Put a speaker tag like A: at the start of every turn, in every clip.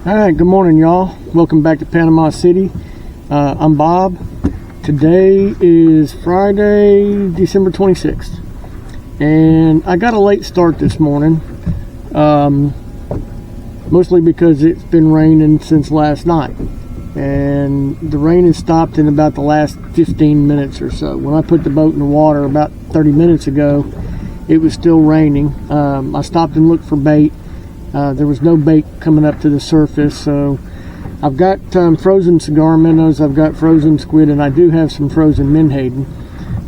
A: Alright, good morning y'all. Welcome back to Panama City. I'm Bob. Today is Friday, December 26th. And I got a late start this morning. Mostly because it's been raining since last night. And the rain has stopped in about the last 15 minutes or so. When I put the boat in the water about 30 minutes ago, it was still raining. I stopped and looked for bait. There was no bait coming up to the surface, so I've got frozen cigar minnows, I've got frozen squid, and I do have some frozen menhaden.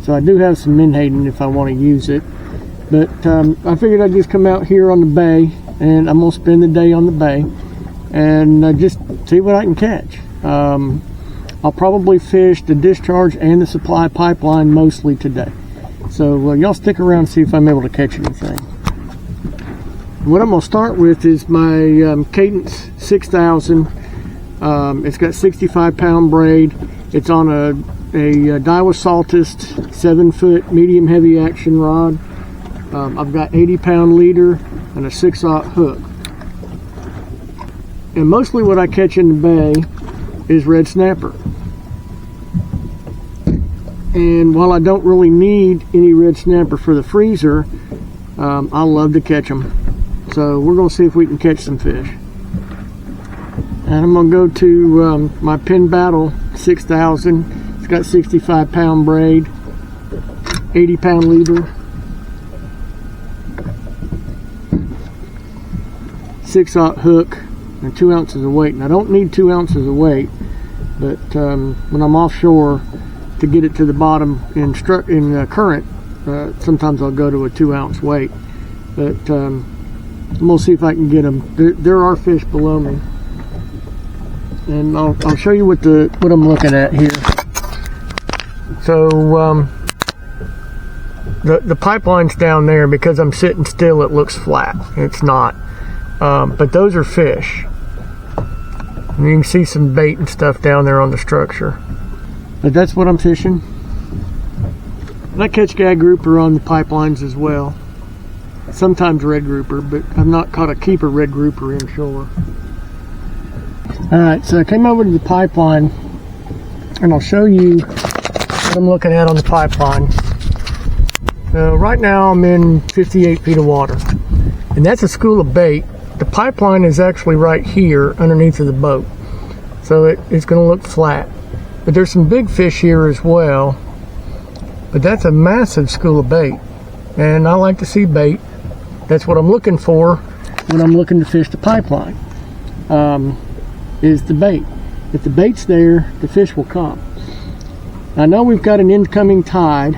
A: So I do have some menhaden if I want to use it. But I figured I'd just come out here on the bay, and I'm going to spend the day on the bay and just see what I can catch. I'll probably fish the discharge and the supply pipeline mostly today. So y'all stick around and see if I'm able to catch anything. What I'm going to start with is my Cadence 6000. It's got 65-pound braid. It's on a Daiwa Saltist 7-foot medium heavy action rod. I've got 80-pound leader and a 6/0 hook. And mostly what I catch in the bay is red snapper. And while I don't really need any red snapper for the freezer, I love to catch them. So we're going to see if we can catch some fish. And I'm going to go to my Penn Battle 6000. It's got 65-pound braid, 80-pound leader, 6/0 hook, and 2 ounces of weight. And I don't need 2 ounces of weight, but when I'm offshore to get it to the bottom in current, sometimes I'll go to a 2-ounce weight. But I'm going to see if I can get them. There are fish below me, and I'll show you what I'm looking at here. So the pipeline's down there. Because I'm sitting still, it looks flat. It's not, but those are fish, and you can see some bait and stuff down there on the structure. But that's what I'm fishing. And I catch gag grouper on the pipelines as well. Sometimes red grouper, but I've not caught a keeper red grouper inshore. Alright, so I came over to the pipeline, and I'll show you what I'm looking at on the pipeline. So right now I'm in 58 feet of water, and that's a school of bait. The pipeline is actually right here underneath of the boat, so it's going to look flat. But there's some big fish here as well, but that's a massive school of bait, and I like to see bait. That's what I'm looking for when I'm looking to fish the pipeline, is the bait. If the bait's there, the fish will come. I know we've got an incoming tide,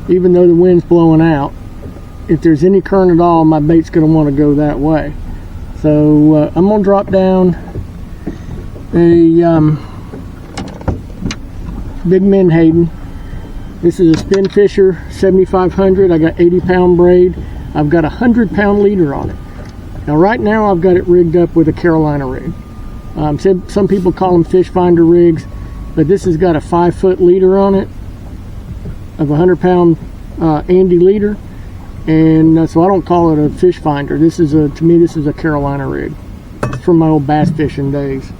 A: even though the wind's blowing out. If there's any current at all, my bait's going to want to go that way. So I'm going to drop down a big menhaden. This is a Spin Fisher 7500. I got 80-pound braid. I've got a 100-pound leader on it. Now right now I've got it rigged up with a Carolina rig. Some people call them fish finder rigs, but this has got a 5-foot leader on it of a 100-pound Andy leader, and so I don't call it a fish finder. To me this is a Carolina rig. It's from my old bass fishing days.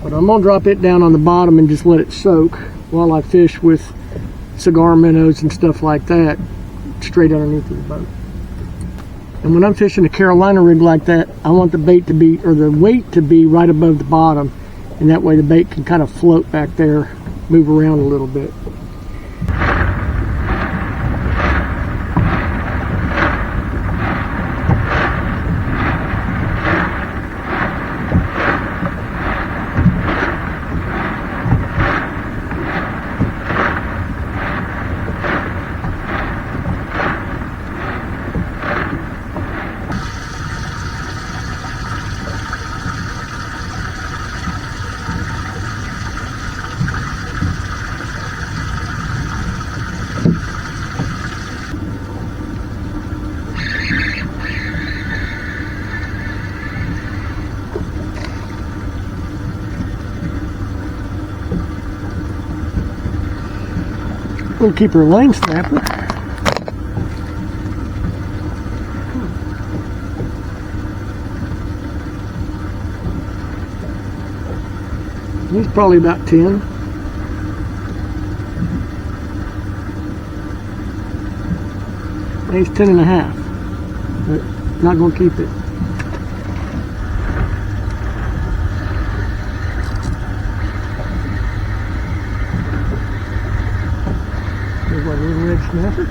A: But I'm gonna drop it down on the bottom and just let it soak while I fish with cigar minnows and stuff like that straight underneath the boat. And when I'm fishing a Carolina rig like that, I want the bait to be, or the weight to be, right above the bottom, and that way the bait can kind of float back there, move around a little bit. We'll keep her lane snapper. He's probably about 10. He's 10 and a half, but not going to keep it. There's one little red snapper.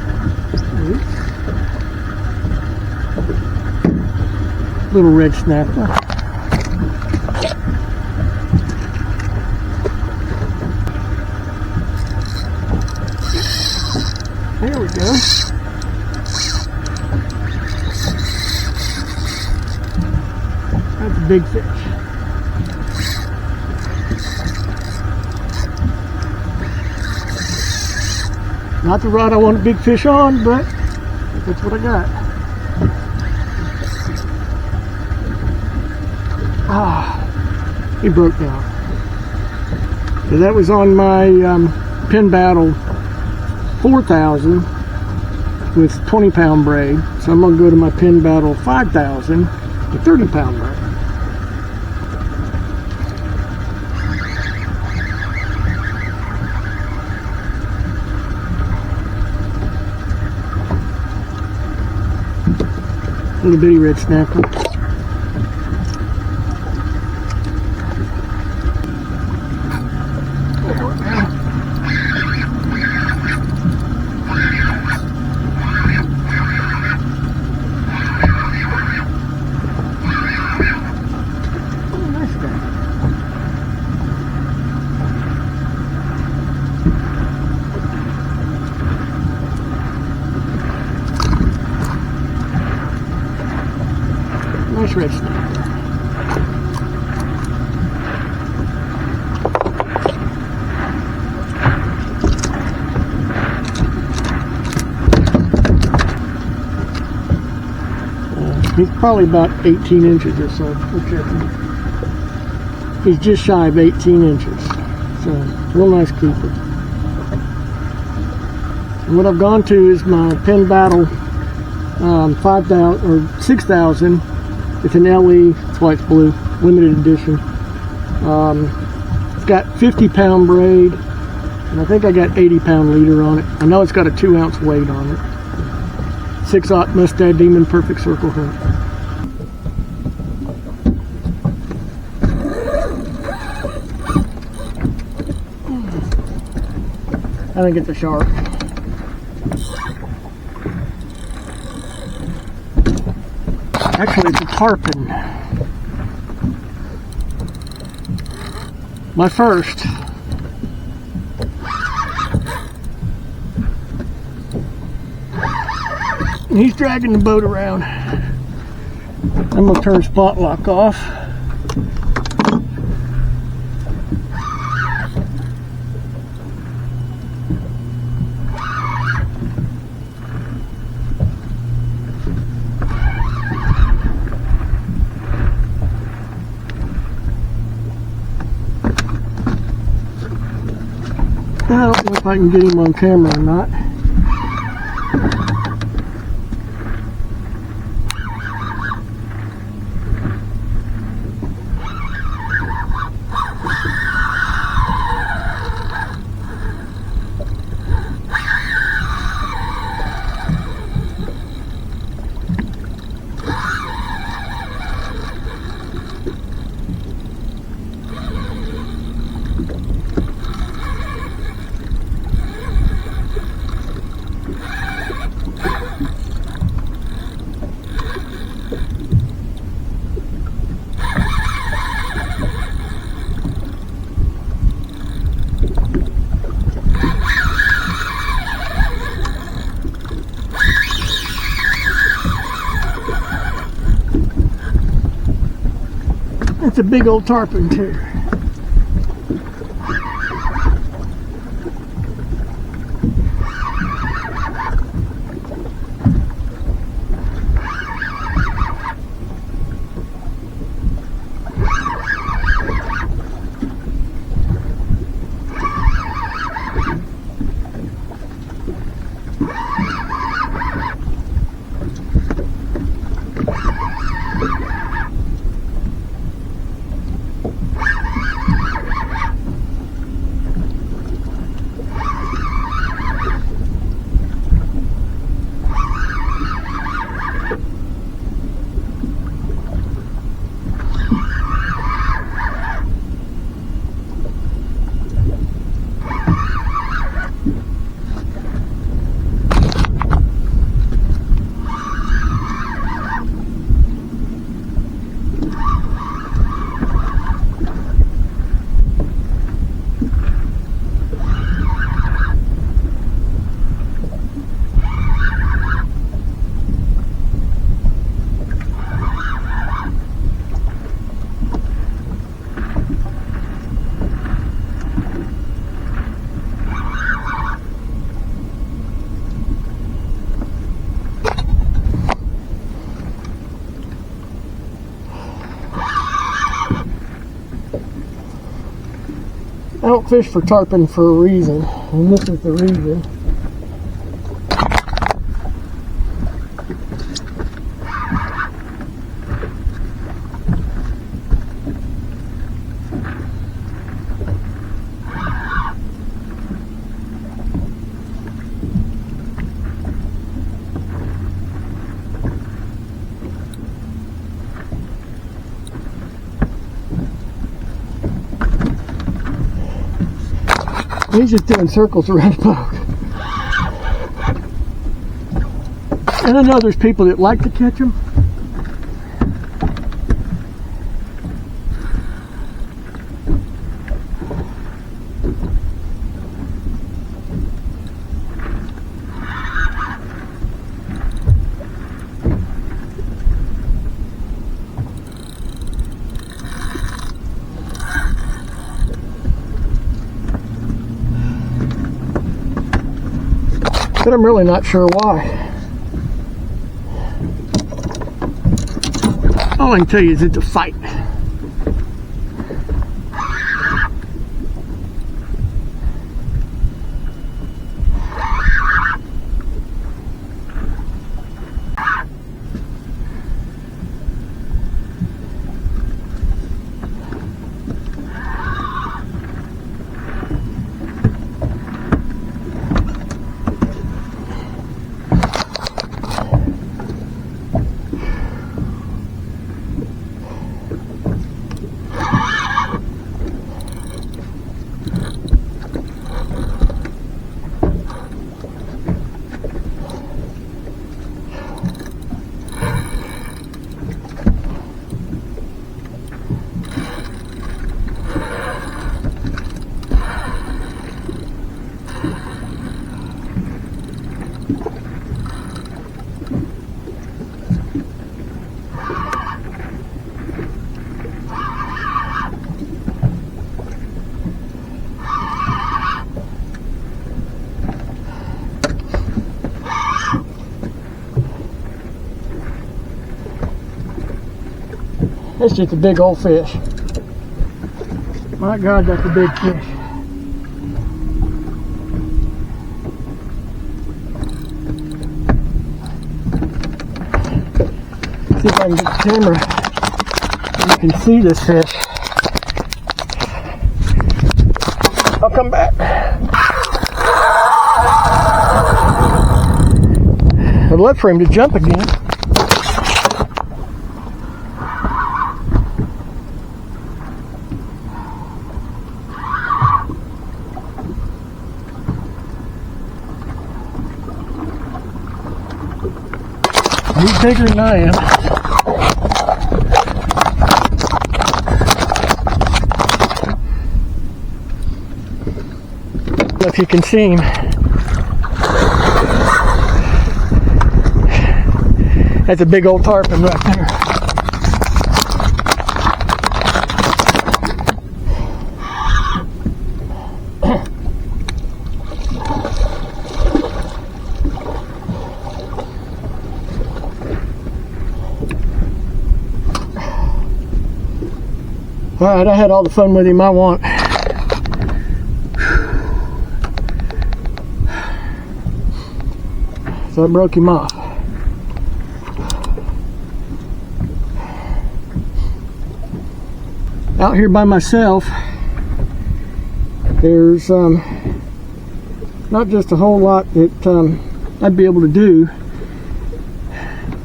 A: Little red snapper. There we go. That's a big fish. Not the rod I want a big fish on, but that's what I got. Ah, he broke down. So that was on my Penn Battle 4,000 with 20-pound braid. So I'm going to go to my Penn Battle 5,000 with 30-pound braid. Little bitty red snapper. Nice red snapper. He's probably about 18 inches or so. He's just shy of 18 inches. So, real nice keeper. And what I've gone to is my Penn Battle 5,000 or 6,000. It's an LE, that's why it's blue, limited edition. It's got 50-pound braid, and I think I got 80-pound leader on it. I know it's got a 2-ounce weight on it. 6/0 Mustad Demon Perfect Circle hook. I think it's a shark. Actually, it's a tarpon. My first. And he's dragging the boat around. I'm going to turn spot lock off. I don't know if I can get him on camera or not. That's a big old tarpon too. I don't fish for tarpon for a reason, and this is the reason. He's just doing circles around the boat. And I know there's people that like to catch them. But I'm really not sure why. All I can tell you is it's a fight. That's just a big old fish. My God, that's a big fish. See if I can get the camera so you can see this fish. I'll come back. I'd love for him to jump again. He's bigger than I am. If you can see him. That's a big old tarpon right there. Alright, I had all the fun with him I want. So I broke him off. Out here by myself, there's not just a whole lot that I'd be able to do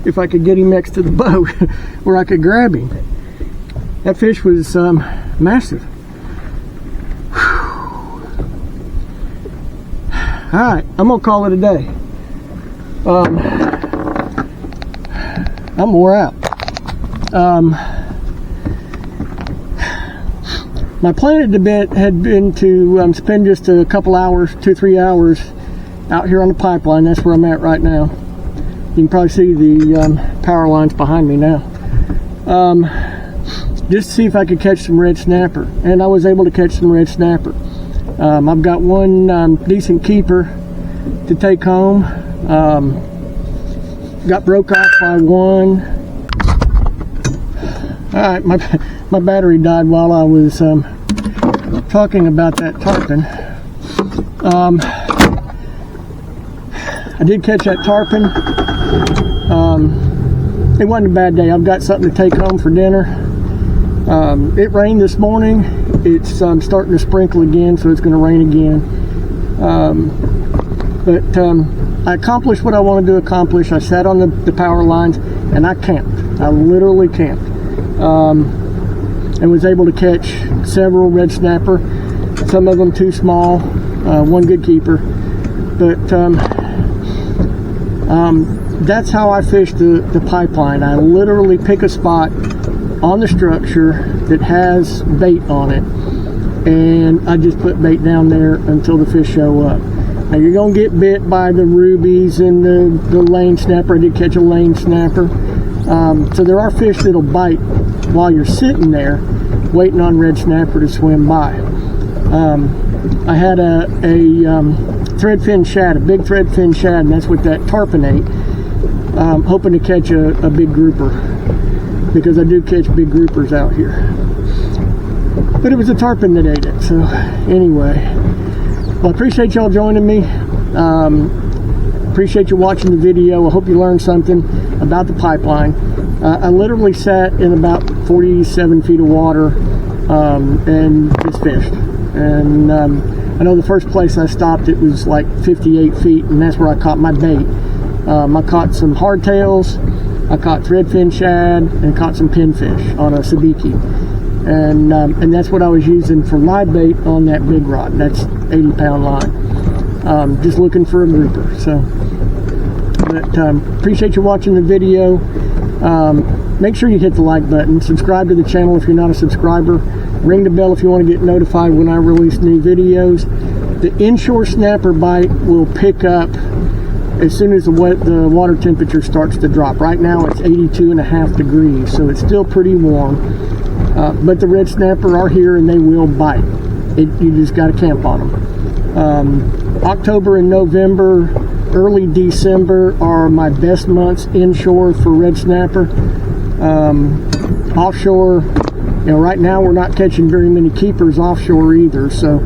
A: if I could get him next to the boat where I could grab him. That fish was massive. Alright, I'm gonna call it a day. I'm wore out. My plan had been to spend just a couple hours, 2-3 hours out here on the pipeline. That's where I'm at right now. You can probably see the power lines behind me now. Just to see if I could catch some red snapper, and I was able to catch some red snapper. I've got one decent keeper to take home. Got broke off by one. Alright, my battery died while I was talking about that tarpon, I did catch that tarpon. It wasn't a bad day. I've got something to take home for dinner. It rained this morning. It's starting to sprinkle again, so it's going to rain again. But I accomplished what I wanted to accomplish. I sat on the power lines and I camped. I literally camped. And was able to catch several red snapper, some of them too small, one good keeper. But that's how I fish the pipeline. I literally pick a spot on the structure that has bait on it, and I just put bait down there until the fish show up. Now you're gonna get bit by the rubies and the lane snapper. I did catch a lane snapper. So there are fish that'll bite while you're sitting there waiting on red snapper to swim by. I had a threadfin shad, a big threadfin shad, and that's what that tarpon ate. Hoping to catch a big grouper, because I do catch big groupers out here. But it was a tarpon that ate it. So anyway, well, I appreciate y'all joining me. Appreciate you watching the video. I hope you learned something about the pipeline. I literally sat in about 47 feet of water and just fished. And I know the first place I stopped, it was like 58 feet, and that's where I caught my bait. I caught some hardtails, I caught threadfin shad, and caught some pinfish on a sabiki. And that's what I was using for live bait on that big rod. That's 80-pound line. Just looking for a grouper. So, but appreciate you watching the video. Make sure you hit the like button. Subscribe to the channel if you're not a subscriber. Ring the bell if you want to get notified when I release new videos. The inshore snapper bite will pick up as soon as the water temperature starts to drop. Right now it's 82.5 degrees, so it's still pretty warm. But the red snapper are here and they will bite. You just got to camp on them. October and November, early December are my best months inshore for red snapper. Offshore, right now we're not catching very many keepers offshore either, so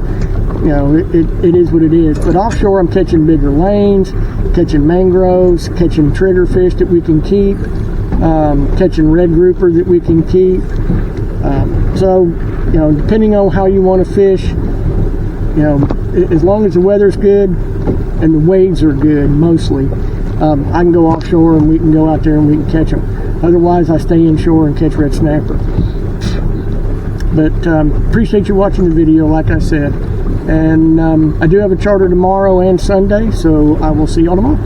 A: it is what it is. But offshore I'm catching bigger lanes, catching mangroves, catching trigger fish that we can keep, catching red grouper that we can keep. So depending on how you want to fish, as long as the weather's good and the waves are good, mostly, I can go offshore and we can go out there and we can catch them. Otherwise, I stay inshore and catch red snapper. But appreciate you watching the video, like I said. And I do have a charter tomorrow and Sunday, so I will see y'all tomorrow.